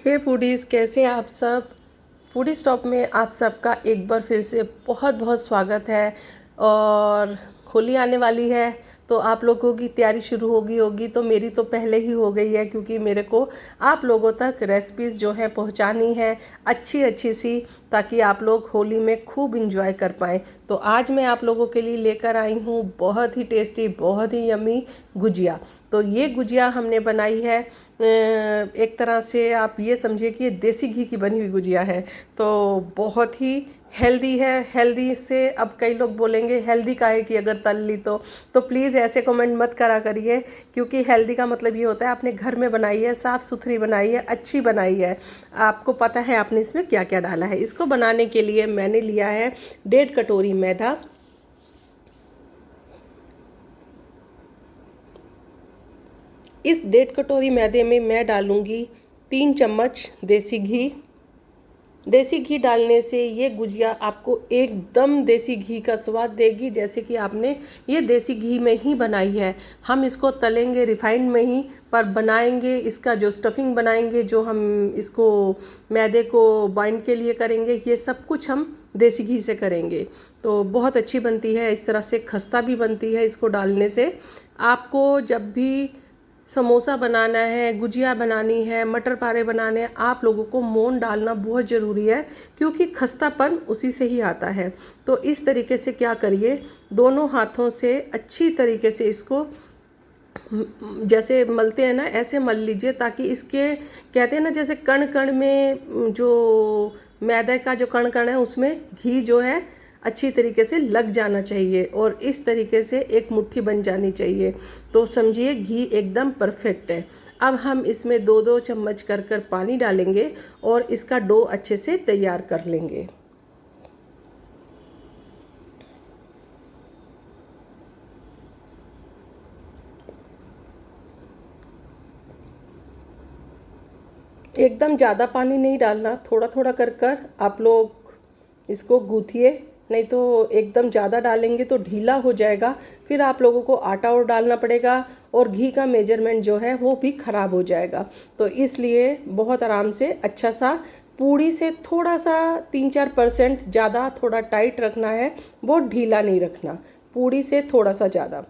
हे foodies, कैसे हैं आप सब। फूडी स्टॉप में आप सबका एक बार फिर से बहुत बहुत स्वागत है। और होली आने वाली है तो आप लोगों की तैयारी शुरू होगी तो मेरी तो पहले ही हो गई है, क्योंकि मेरे को आप लोगों तक रेसिपीज़ जो है पहुंचानी है अच्छी अच्छी सी, ताकि आप लोग होली में खूब इंजॉय कर पाएँ। तो आज मैं आप लोगों के लिए लेकर आई हूँ बहुत ही टेस्टी, बहुत ही यम्मी गुजिया। तो ये गुजिया हमने बनाई है, एक तरह से आप ये समझिए कि ये देसी घी की बनी हुई गुजिया है। तो बहुत ही हेल्दी है। हेल्दी से अब कई लोग बोलेंगे हेल्दी काहे की अगर तल ली तो प्लीज़ ऐसे कमेंट मत करा करिए, क्योंकि हेल्दी का मतलब ये होता है आपने घर में बनाई है, साफ़ सुथरी बनाई है, अच्छी बनाई है, आपको पता है आपने इसमें क्या क्या डाला है। इसको बनाने के लिए मैंने लिया है 1.5 कटोरी मैदा, इस 1.5 कटोरी मैदे में मैं डालूंगी 3 चम्मच देसी घी। देसी घी डालने से ये गुजिया आपको एकदम देसी घी का स्वाद देगी, जैसे कि आपने ये देसी घी में ही बनाई है। हम इसको तलेंगे रिफाइंड में ही, पर बनाएंगे इसका जो स्टफिंग बनाएंगे, जो हम इसको मैदे को बाइंड के लिए करेंगे, ये सब कुछ हम देसी घी से करेंगे। तो बहुत अच्छी बनती है, इस तरह से खस्ता भी बनती है इसको डालने से। आपको जब भी समोसा बनाना है, गुजिया बनानी है, मटर पारे बनाने हैं, आप लोगों को मोन डालना बहुत ज़रूरी है, क्योंकि खस्तापन उसी से ही आता है। तो इस तरीके से क्या करिए, दोनों हाथों से अच्छी तरीके से इसको जैसे मलते हैं ना, ऐसे मल लीजिए, ताकि इसके कहते हैं ना, जैसे कण कण में जो मैदे का जो कण कण है उसमें घी जो है अच्छी तरीके से लग जाना चाहिए, और इस तरीके से एक मुट्ठी बन जानी चाहिए। तो समझिए घी एकदम परफेक्ट है। अब हम इसमें 2-2 चम्मच कर कर पानी डालेंगे और इसका डो अच्छे से तैयार कर लेंगे। एकदम ज़्यादा पानी नहीं डालना, थोड़ा थोड़ा कर कर आप लोग इसको गूँथिए, नहीं तो एकदम ज़्यादा डालेंगे तो ढीला हो जाएगा, फिर आप लोगों को आटा और डालना पड़ेगा, और घी का मेजरमेंट जो है वो भी ख़राब हो जाएगा। तो इसलिए बहुत आराम से अच्छा सा पूड़ी से थोड़ा सा 3-4% ज़्यादा थोड़ा टाइट रखना है, बहुत ढीला नहीं रखना, पूड़ी से थोड़ा सा ज़्यादा।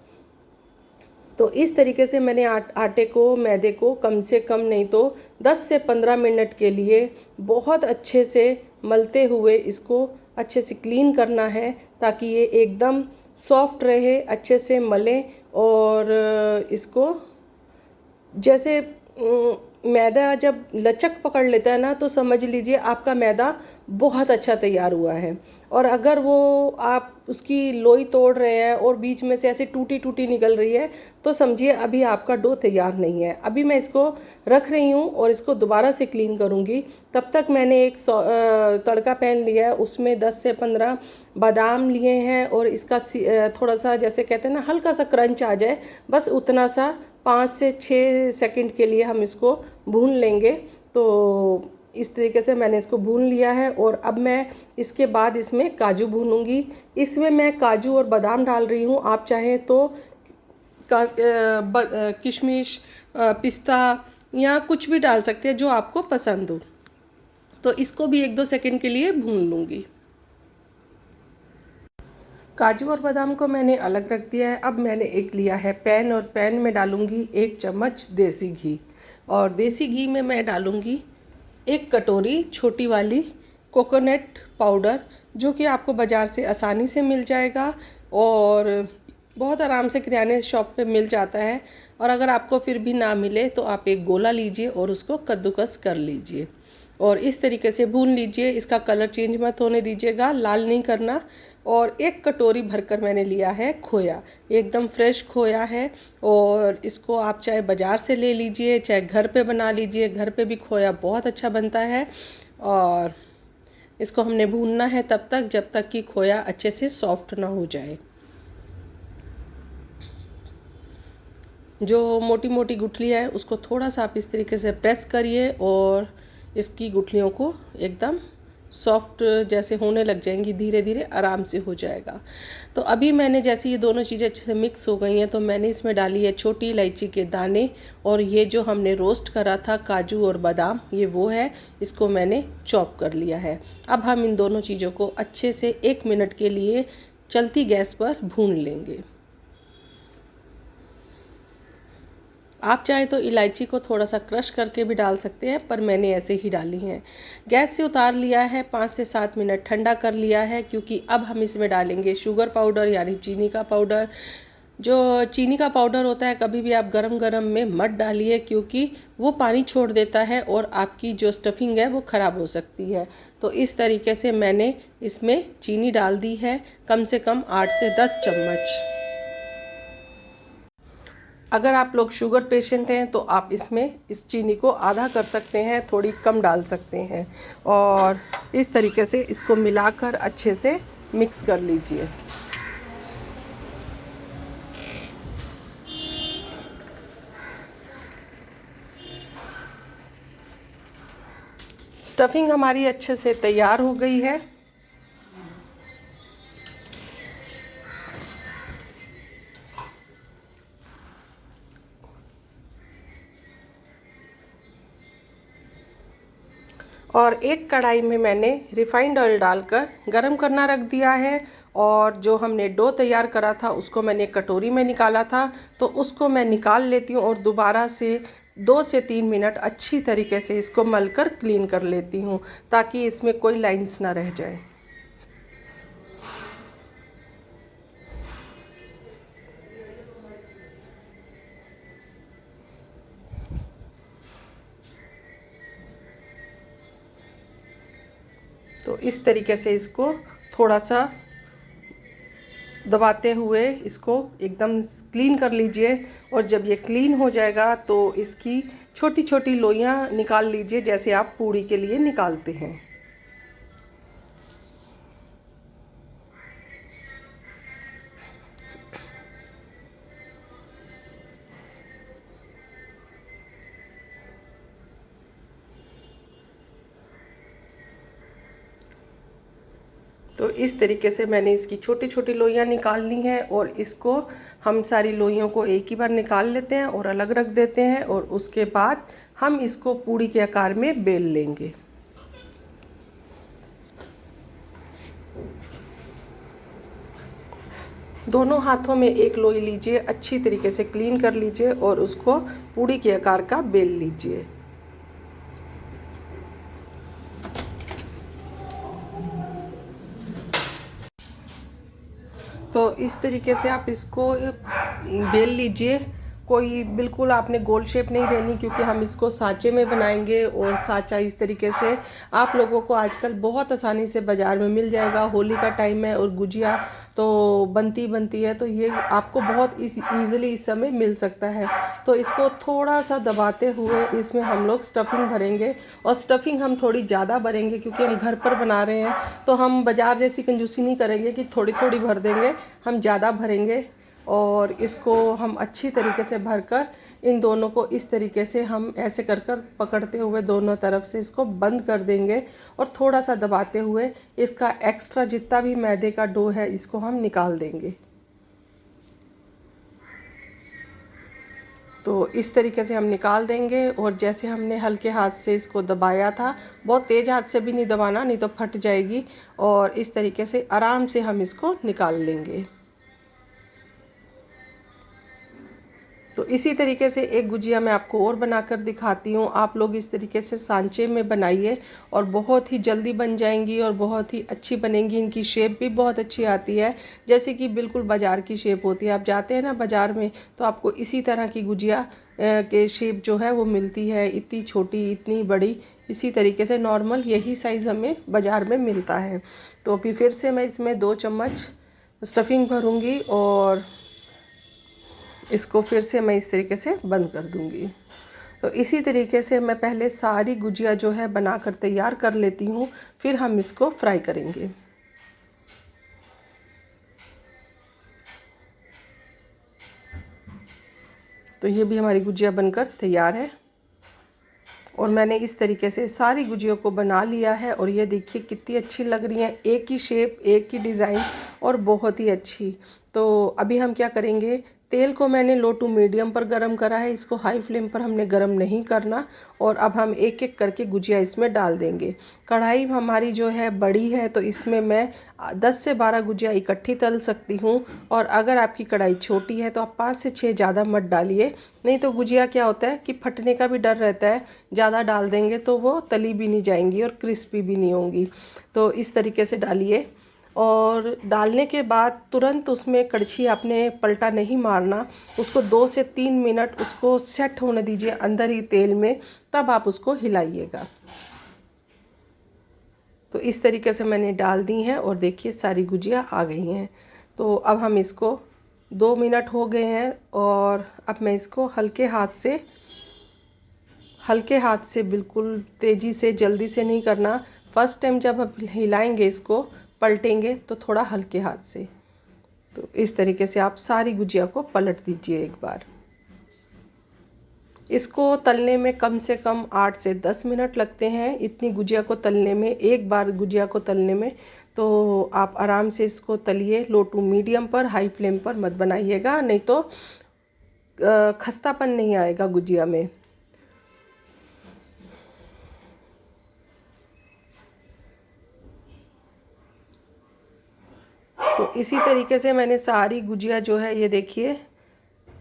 तो इस तरीके से मैंने आटे को, मैदे को कम से कम नहीं तो 10 से 15 मिनट के लिए बहुत अच्छे से मलते हुए इसको अच्छे से क्लीन करना है, ताकि ये एकदम सॉफ्ट रहे। अच्छे से मलें, और इसको जैसे मैदा जब लचक पकड़ लेता है ना, तो समझ लीजिए आपका मैदा बहुत अच्छा तैयार हुआ है। और अगर वो आप उसकी लोई तोड़ रहे हैं और बीच में से ऐसे टूटी टूटी निकल रही है, तो समझिए अभी आपका डो तैयार नहीं है। अभी मैं इसको रख रही हूँ और इसको दोबारा से क्लीन करूँगी। तब तक मैंने एक तड़का पैन लिया है, उसमें 10 से 15 बादाम लिए हैं, और इसका थोड़ा सा जैसे कहते हैं ना, हल्का सा क्रंच आ जाए, बस उतना सा 5 से 6 सेकंड के लिए हम इसको भून लेंगे। तो इस तरीके से मैंने इसको भून लिया है, और अब मैं इसके बाद इसमें काजू भूनूंगी। इसमें मैं काजू और बादाम डाल रही हूँ, आप चाहें तो किशमिश, पिस्ता या कुछ भी डाल सकते हैं जो आपको पसंद हो। तो इसको भी 1-2 सेकंड के लिए भून लूँगी। काजू और बादाम को मैंने अलग रख दिया है। अब मैंने एक लिया है पैन, और पैन में डालूंगी 1 चम्मच देसी घी, और देसी घी में मैं डालूंगी 1 कटोरी छोटी वाली कोकोनट पाउडर, जो कि आपको बाज़ार से आसानी से मिल जाएगा, और बहुत आराम से किराने शॉप पे मिल जाता है। और अगर आपको फिर भी ना मिले तो आप एक गोला लीजिए और उसको कद्दूकस कर लीजिए, और इस तरीके से भून लीजिए। इसका कलर चेंज मत होने दीजिएगा, लाल नहीं करना। और 1 कटोरी भरकर मैंने लिया है खोया, एकदम फ्रेश खोया है, और इसको आप चाहे बाज़ार से ले लीजिए, चाहे घर पे बना लीजिए, घर पे भी खोया बहुत अच्छा बनता है। और इसको हमने भूनना है तब तक जब तक कि खोया अच्छे से सॉफ्ट ना हो जाए। जो मोटी मोटी गुठलियाँ है उसको थोड़ा सा आप इस तरीके से प्रेस करिए, और इसकी गुठलियों को एकदम सॉफ्ट जैसे होने लग जाएंगी, धीरे धीरे आराम से हो जाएगा। तो अभी मैंने जैसे ये दोनों चीज़ें अच्छे से मिक्स हो गई हैं तो मैंने इसमें डाली है छोटी इलायची के दाने, और ये जो हमने रोस्ट करा था काजू और बादाम, ये वो है, इसको मैंने चॉप कर लिया है। अब हम इन दोनों चीज़ों को अच्छे से 1 मिनट के लिए चलती गैस पर भून लेंगे। आप चाहे तो इलायची को थोड़ा सा क्रश करके भी डाल सकते हैं, पर मैंने ऐसे ही डाली हैं। गैस से उतार लिया है, 5 से 7 मिनट ठंडा कर लिया है, क्योंकि अब हम इसमें डालेंगे शुगर पाउडर यानी चीनी का पाउडर। जो चीनी का पाउडर होता है कभी भी आप गरम गरम में मत डालिए, क्योंकि वो पानी छोड़ देता है और आपकी जो स्टफिंग है वो ख़राब हो सकती है। तो इस तरीके से मैंने इसमें चीनी डाल दी है, कम से कम 8 से 10 चम्मच। अगर आप लोग शुगर पेशेंट हैं तो आप इसमें इस चीनी को आधा कर सकते हैं, थोड़ी कम डाल सकते हैं। और इस तरीके से इसको मिलाकर अच्छे से मिक्स कर लीजिए। स्टफिंग हमारी अच्छे से तैयार हो गई है। और एक कढ़ाई में मैंने रिफाइंड ऑयल डालकर गरम करना रख दिया है, और जो हमने डो तैयार करा था उसको मैंने कटोरी में निकाला था, तो उसको मैं निकाल लेती हूँ और दोबारा से 2 से 3 मिनट अच्छी तरीके से इसको मलकर क्लीन कर लेती हूँ, ताकि इसमें कोई लाइंस ना रह जाए। तो इस तरीके से इसको थोड़ा सा दबाते हुए इसको एकदम क्लीन कर लीजिए। और जब ये क्लीन हो जाएगा तो इसकी छोटी छोटी लोइयाँ निकाल लीजिए, जैसे आप पूड़ी के लिए निकालते हैं। तो इस तरीके से मैंने इसकी छोटी छोटी लोइयाँ निकाल ली हैं, और इसको हम सारी लोइयों को एक ही बार निकाल लेते हैं और अलग रख देते हैं, और उसके बाद हम इसको पूड़ी के आकार में बेल लेंगे। दोनों हाथों में एक लोई लीजिए, अच्छी तरीके से क्लीन कर लीजिए और उसको पूड़ी के आकार का बेल लीजिए। तो इस तरीके से आप इसको बेल लीजिए। कोई बिल्कुल आपने गोल शेप नहीं देनी, क्योंकि हम इसको सांचे में बनाएंगे, और सांचा इस तरीके से आप लोगों को आजकल बहुत आसानी से बाज़ार में मिल जाएगा। होली का टाइम है और गुजिया तो बनती है, तो ये आपको बहुत ईज़िली इस समय मिल सकता है। तो इसको थोड़ा सा दबाते हुए इसमें हम लोग स्टफिंग भरेंगे, और स्टफिंग हम थोड़ी ज़्यादा भरेंगे, क्योंकि हम घर पर बना रहे हैं। तो हम बाज़ार जैसी कंजूसी नहीं करेंगे कि थोड़ी थोड़ी भर देंगे, हम ज़्यादा भरेंगे। और इसको हम अच्छी तरीके से भरकर इन दोनों को इस तरीके से हम ऐसे कर कर पकड़ते हुए दोनों तरफ से इसको बंद कर देंगे, और थोड़ा सा दबाते हुए इसका एक्स्ट्रा जितना भी मैदे का डो है इसको हम निकाल देंगे। तो इस तरीके से हम निकाल देंगे, और जैसे हमने हल्के हाथ से इसको दबाया था, बहुत तेज़ हाथ से भी नहीं दबाना, नहीं तो फट जाएगी। और इस तरीके से आराम से हम इसको निकाल लेंगे। तो इसी तरीके से एक गुजिया मैं आपको और बनाकर दिखाती हूँ। आप लोग इस तरीके से सांचे में बनाइए, और बहुत ही जल्दी बन जाएंगी और बहुत ही अच्छी बनेंगी। इनकी शेप भी बहुत अच्छी आती है, जैसे कि बिल्कुल बाज़ार की शेप होती है। आप जाते हैं ना बाज़ार में, तो आपको इसी तरह की गुजिया के शेप जो है वो मिलती है, इतनी छोटी इतनी बड़ी। इसी तरीके से नॉर्मल यही साइज़ हमें बाज़ार में मिलता है। तो अभी फिर से मैं इसमें 2 चम्मच स्टफिंग भरूँगी, और इसको फिर से मैं इस तरीके से बंद कर दूंगी। तो इसी तरीके से मैं पहले सारी गुजिया जो है बनाकर तैयार कर लेती हूँ, फिर हम इसको फ्राई करेंगे। तो ये भी हमारी गुजिया बनकर तैयार है। और मैंने इस तरीके से सारी गुजिया को बना लिया है और ये देखिए कितनी अच्छी लग रही हैं, एक ही शेप, एक ही डिज़ाइन और बहुत ही अच्छी। तो अभी हम क्या करेंगे, तेल को मैंने लो टू मीडियम पर गरम करा है, इसको हाई फ्लेम पर हमने गरम नहीं करना। और अब हम एक एक करके गुजिया इसमें डाल देंगे। कढ़ाई हमारी जो है बड़ी है, तो इसमें मैं 10 से 12 गुजिया इकट्ठी तल सकती हूँ। और अगर आपकी कढ़ाई छोटी है तो आप 5 से 6 ज़्यादा मत डालिए, नहीं तो गुजिया क्या होता है कि फटने का भी डर रहता है, ज़्यादा डाल देंगे तो वो तली भी नहीं जाएंगी और क्रिस्पी भी नहीं होंगी। तो इस तरीके से डालिए। और डालने के बाद तुरंत उसमें कड़छी आपने पलटा नहीं मारना, उसको 2 से 3 मिनट उसको सेट होने दीजिए अंदर ही तेल में, तब आप उसको हिलाइएगा। तो इस तरीके से मैंने डाल दी हैं और देखिए सारी गुजिया आ गई हैं। तो अब हम इसको 2 मिनट हो गए हैं और अब मैं इसको हल्के हाथ से बिल्कुल तेज़ी से, जल्दी से नहीं करना। फर्स्ट टाइम जब आप हिलाएंगे, इसको पलटेंगे तो थोड़ा हल्के हाथ से। तो इस तरीके से आप सारी गुजिया को पलट दीजिए एक बार। इसको तलने में कम से कम 8 से 10 मिनट लगते हैं, इतनी गुजिया को तलने में, एक बार गुजिया को तलने में। तो आप आराम से इसको तलिए, लो टू मीडियम पर, हाई फ्लेम पर मत बनाइएगा, नहीं तो खस्तापन नहीं आएगा गुजिया में। तो इसी तरीके से मैंने सारी गुजिया जो है, ये देखिए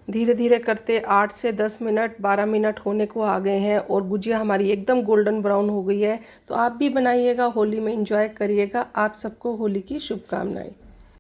धीरे धीरे करते 8 से 10 मिनट, 12 मिनट होने को आ गए हैं और गुजिया हमारी एकदम गोल्डन ब्राउन हो गई है। तो आप भी बनाइएगा, होली में एंजॉय करिएगा। आप सबको होली की शुभकामनाएं।